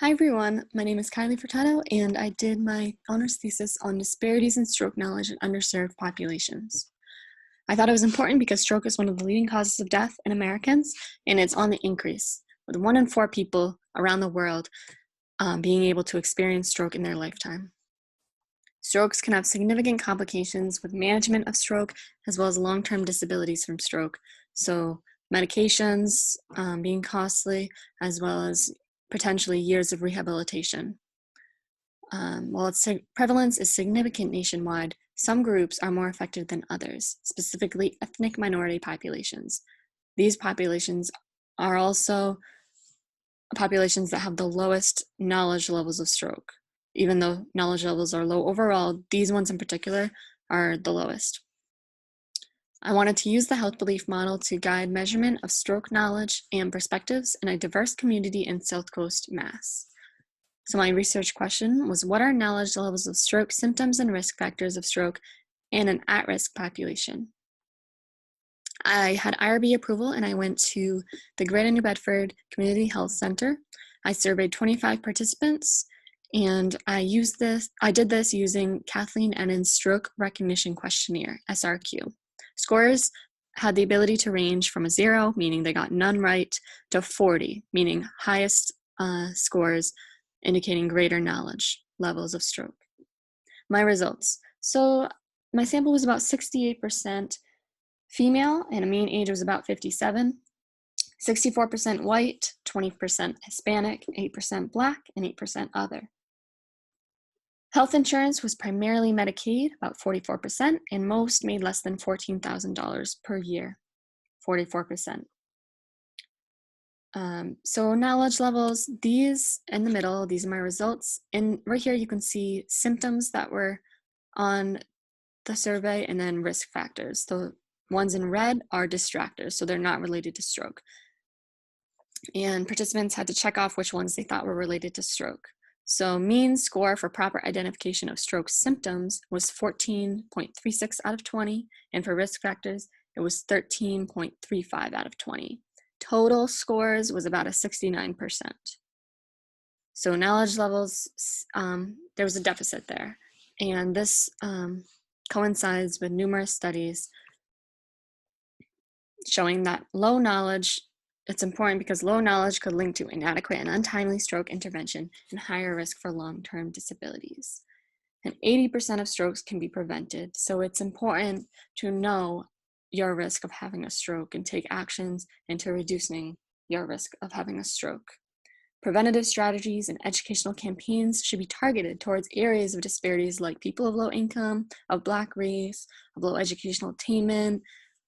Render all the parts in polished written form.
Hi everyone, my name is Kylie Furtado and I did my honors thesis on disparities in stroke knowledge in underserved populations. I thought it was important because stroke is one of the leading causes of death in Americans and it's on the increase, with 1 in 4 people around the world being able to experience stroke in their lifetime. Strokes can have significant complications with management of stroke as well as long-term disabilities from stroke. So medications being costly as well as potentially years of rehabilitation. While its prevalence is significant nationwide, some groups are more affected than others, specifically ethnic minority populations. These populations are also populations that have the lowest knowledge levels of stroke. Even though knowledge levels are low overall, these ones in particular are the lowest. I wanted to use the health belief model to guide measurement of stroke knowledge and perspectives in a diverse community in South Coast, Mass. So my research question was, what are knowledge levels of stroke symptoms and risk factors of stroke in an at-risk population? I had IRB approval and I went to the Greater New Bedford Community Health Center. I surveyed 25 participants and I did this using Kathleen Ennen's Stroke Recognition Questionnaire, SRQ. Scores had the ability to range from a 0, meaning they got none right, to 40, meaning highest scores indicating greater knowledge levels of stroke. My results. So my sample was about 68% female and a mean age was about 57, 64% white, 20% Hispanic, 8% Black, and 8% other. Health insurance was primarily Medicaid, about 44%, and most made less than $14,000 per year, 44%. So knowledge levels, these in the middle, these are my results. And right here you can see symptoms that were on the survey and then risk factors. The ones in red are distractors, so they're not related to stroke. And participants had to check off which ones they thought were related to stroke. So mean score for proper identification of stroke symptoms was 14.36 out of 20, and for risk factors, it was 13.35 out of 20. Total scores was about a 69%. So knowledge levels, there was a deficit there. And this coincides with numerous studies showing that low knowledge, it's important because low knowledge could link to inadequate and untimely stroke intervention and higher risk for long-term disabilities. And 80% of strokes can be prevented. So it's important to know your risk of having a stroke and take actions into reducing your risk of having a stroke. Preventative strategies and educational campaigns should be targeted towards areas of disparities like people of low income, of Black race, of low educational attainment,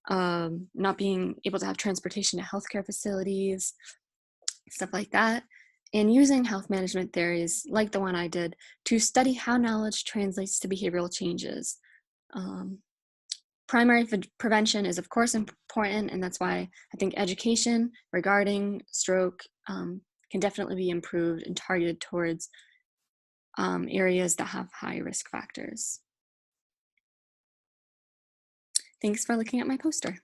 not being able to have transportation to healthcare facilities, stuff like that, and using health management theories like the one I did to study how knowledge translates to behavioral changes. Primary prevention is of course important, and that's why I think education regarding stroke can definitely be improved and targeted towards areas that have high risk factors. Thanks for looking at my poster.